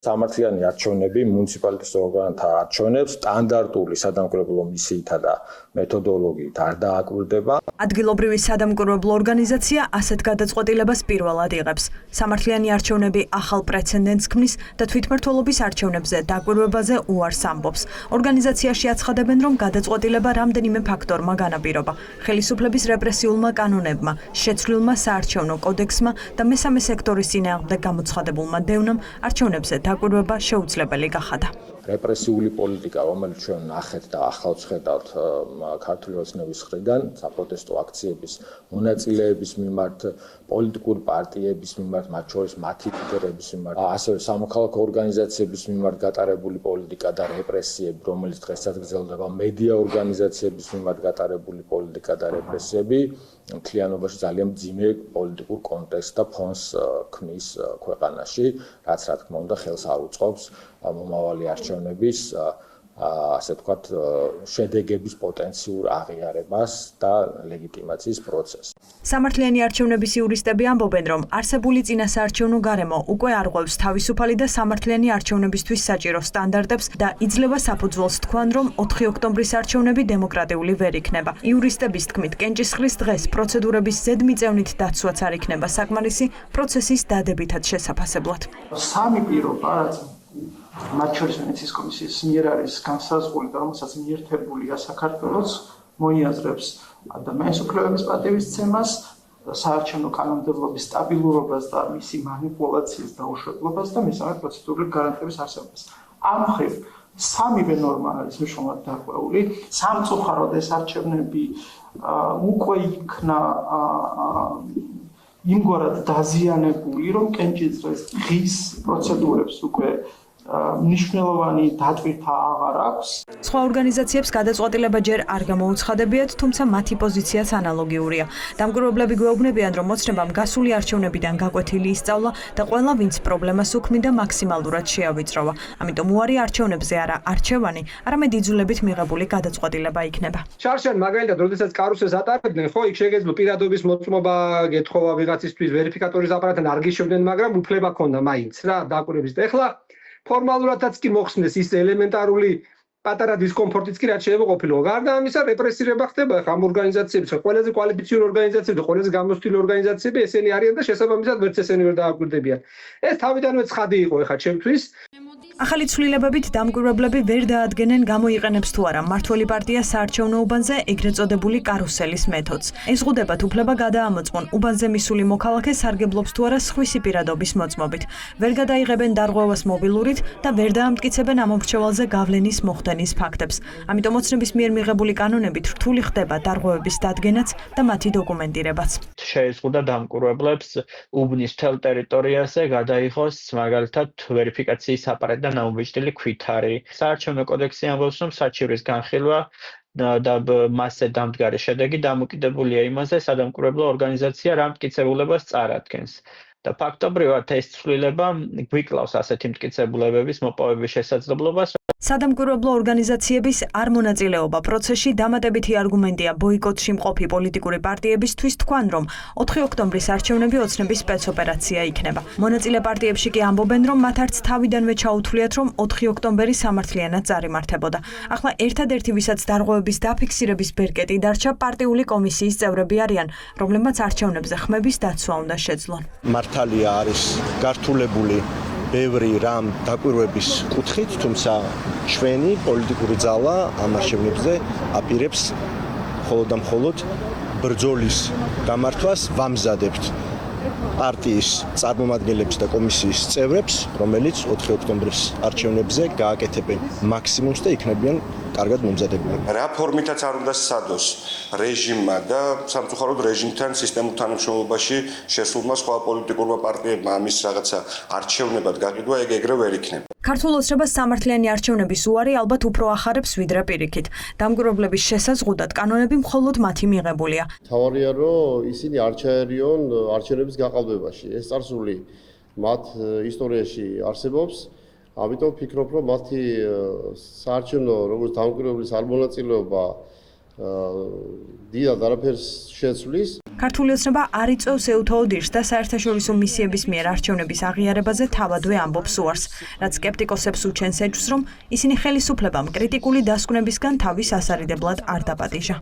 სამართლიანი არჩევნები მუნიციპალიტეტის ორგანოთა არჩევნებს სტანდარტული სადამკვირვებლო მისიითა და მეთოდოლოგიით არ დააკვირდება. ადგილობრივი სადამკვირვებლო ორგანიზაცია ასეთ გადაწყვეტილებას პირველად იღებს. სამართლიანი არჩევნები ახალ პრეცედენტს ქმნის და თვითმმართველობის არჩევნებზე დაკვირვებაზე უარს ამბობს. ორგანიზაციაში აცხადებენ, რომ გადაწყვეტილება რამდენიმე ფაქტორმა განაპირობა: ხელისუფლების რეპრესიულმა კანონებმა, შეცვლილმა საარჩევნო კოდექსმა და მესამე სექტორის წინააღმდეგ გამოცხადებულმა დევნამ არჩევნებზე დაკვირვება შეუძლებელი გახადა. რეპრესიული პოლიტიკა, რომელიც ჩვენ ნახეთ და ახალ ვხედავთ ქართული ოცნების მხრიდან, საპროტესტო აქციების მონაწილეების მიმართ, პოლიტიკური პარტიების მიმართ, მათ შორის მათი ლიდერების მიმართ, ასევე სამოქალაქო ორგანიზაციების მიმართ გატარებული პოლიტიკა და რეპრესიები, რომელიც დღესაც გრძელდება, მედია ორგანიზაციების მიმართ გატარებული პოლიტიკა და რეპრესიები, მთლიანობაში ძალიან მძიმე პოლიტიკურ კონტექსტს და ფონს ქმნის ქვეყანაში, რაც რა თქმა უნდა ხელს არ უწყობს მომავალი არჩევნების ასე ვთქვათ შედეგების პოტენციურ აღიარებას და ლეგიტიმაციის პროცესს. სამართლიანი არჩევნების იურისტები ამბობენ, რომ არსებული წინასაარჩევნო გარემო უკვე არღვევს თავისუფალი და სამართლიანი არჩევნებისთვის საჭირო სტანდარტებს და იძლევა საფუძველს თქვან, რომ 4 ოქტომბრის არჩევნები დემოკრატიული ვერ იქნება. იურისტების თქმით, კენჭისყრის დღეს პროცედურების ზედმიწევნით დაცვაც არ იქნება საკმარისი პროცესის დადებითად შესაფასებლად. სამი პირობა, რაც მათ შორის ვენეციის კომისიის მიერ არის განსაზღვრული და რომელსაც მიერთებულია საქართველოს მოიაზრებს ადამიანის უფლებების პატივისცემას, საარჩევნო კანონმდებლობის სტაბილურობას და მისი манипуляციის დაუშვებლობას და მესამე პროცედურული გარანტიების არსებობას. ამ მხრივ სამივე ნორმა არის მნიშვნელოვნად დაკვეული. სამწუხაროდ ეს არჩევნები უკვე იქნა იმგვარად დაზიანებული, რომ კენჭისყრის დღის პროცედურებს უკვე მნიშვნელოვანი დატვირთვა აღარ აქვს. სხვა ორგანიზაციებს გადაწყვეტილება ჯერ არ გამოუცხადებიათ, თუმცა მათი პოზიციაც ანალოგიურია. დამკვირვებლები გვეუბნებიან, რომ ოცნებამ გასული არჩევნებიდან გაკვეთილი ისწავლა და ყველა, ვინც პრობლემას უქმნიდა, მაქსიმალურად შეავიწროვა. ამიტომ უარი არჩევნებზე არა არჩევანი, არამედ იძულებით მიღებული გადაწყვეტილება იქნება. შარშან მაგალითად, როდესაც კარუსელს ატარებდნენ, ხო, იქ შეგეძლო პირადობის მოწმობა, გეთხოვა ვიღაცისთვის ვერიფიკატორის აპარატთან არ გიშევდნენ, მაგრამ უფლება ჰქონდა მაინც რა დაკვირვების. ეხლა ფორმალურადაც კი მოხსნეს ის ელემენტარული პატარა დისკომფორტიც კი რაც შეიძლება ყოფილიყო. გარდა ამისა, რეპრესირება ხდება ამ ორგანიზაციებს, ყველაზე კვალიფიციური ორგანიზაციები და ყველაზე გამოცდილი ორგანიზაციები ესენი არიან და შესაბამისად ვერც ესენი ვერ დააკვირდებიან. ეს თავიდანვე ცხადი იყო ეხა ჩემთვის. ახალი ცვლილებებით დამკვირვებლები ვერ დაადგენენ გამოიყენებს თუ არა მმართველი პარტია საარჩევნო უბანზე ეგრეთ წოდებული კარუსელის მეთოდს. ეზღუდებათ უფლება გადაამოწმონ უბანზე მისული მოქალაქე სარგებლობს თუ არა სხვისი პირადობის მოწმობით. ვერ გადაიღებენ დარღვევას მობილურით და ვერ დაამტკიცებენ ამ მომრჩევალზე გავლენის მოხდენის ფაქტებს. ამიტომ ოცნების მიერ მიღებული კანონებით რთული ხდება დარღვევების დადგენაც და მათი დოკუმენტირებაც. შეეზღუდა დამკვირვებლებს უბნის მთელ ტერიტორიაზე გადაიღოს მაგალითად ვერიფიკაციის აპარატი და ნაუმეჭდელი ქვითარი. საარჩევნო კოდექსი ამბობს, რომ საჩივრის განხილვა და მასზე დამდგარი შედეგი დამოკიდებულია იმაზე, სადამკვირვებლო ორგანიზაცია რა მტკიცებულებას წარადგენს. და ფაქტობრივად ეს ცვლილება გვიკლავს ასეთი მტკიცებულებების მოპოვების შესაძლებლობას. სადამკვირვებლო ორგანიზაციების არ მონაწილეობა პროცესში დამატებითი არგუმენტია ბოიკოტში მყოფი პოლიტიკური პარტიებისთვის თქვან, რომ 4 ოქტომბრის არჩევნები ოცნების სპეცოპერაცია იქნება. მონაწილე პარტიებში კი ამბობენ, რომ მათ არც თავიდანვე ჩაუთვლიათ, რომ 4 ოქტომბერი სამართლიანად წარიმართებოდა. ახლა ერთადერთი, ვისაც დარღვევების დაფიქსირების ბერკეტი დარჩა, პარტიული კომისიის წევრები არიან, რომლებმაც არჩევნებზე ხმების დაცვა უნდა შეძლონ. მართალია არის გართულებული ბევრი რამ დაკვირვების კუთხით, თუმცა ჩვენი პოლიტიკური ძალა ამ არჩევნებზე აპირებს მხოლოდ და მხოლოდ ბრძოლის გამართვას ვამზადებთ პარტიის წარმომადგენლებს და კომისიის წევრებს, რომელიც 4 ოქტომბრის არჩევნებზე გააკეთებენ მაქსიმუმს და იქნებიან კარგად მომზადებული. რა ფორმითაც არ უნდა სცადოს რეჟიმმა და სამწუხაროდ რეჟიმთან სისტემურ თანამშრომლობაში შესულმა სხვა პოლიტიკურმა პარტიებმა ამის რაღაცა არჩევნებად გაყიდვა, ეგ ეგრე ვერ იქნება. ქართულ ოცნებას სამართლიანი არჩევნების უარი ალბათ უფრო ახარებს ვიდრე პირიქით. დამკვირვებლების შესაზღუდად კანონები მხოლოდ მათი მიღებულია. თავარია, რომ ისინი არ ჩაერიონ არჩევნების გაყალბებაში. ეს წარსული მათ ისტორიაში არსებობს. ამიტომ ვფიქრობ, რომ მათი საარჩევნო როგორც დამკვირვებლის არ მონაწილეობა დიდად არაფერს შეცვლის. ქართული ოცნება არ იწვევს ეუთოოდირს და საერთაშორისო მისიების მიერ არჩევნების აღიარებაზე თავადვე ამბობს უარს, რაც სკეპტიკოსებს უჩენს ეჭვს, რომ ისინი ხელისუფლებამ კრიტიკული დასკვნებისგან თავის ასარიდებლად არ დაპატიჟა.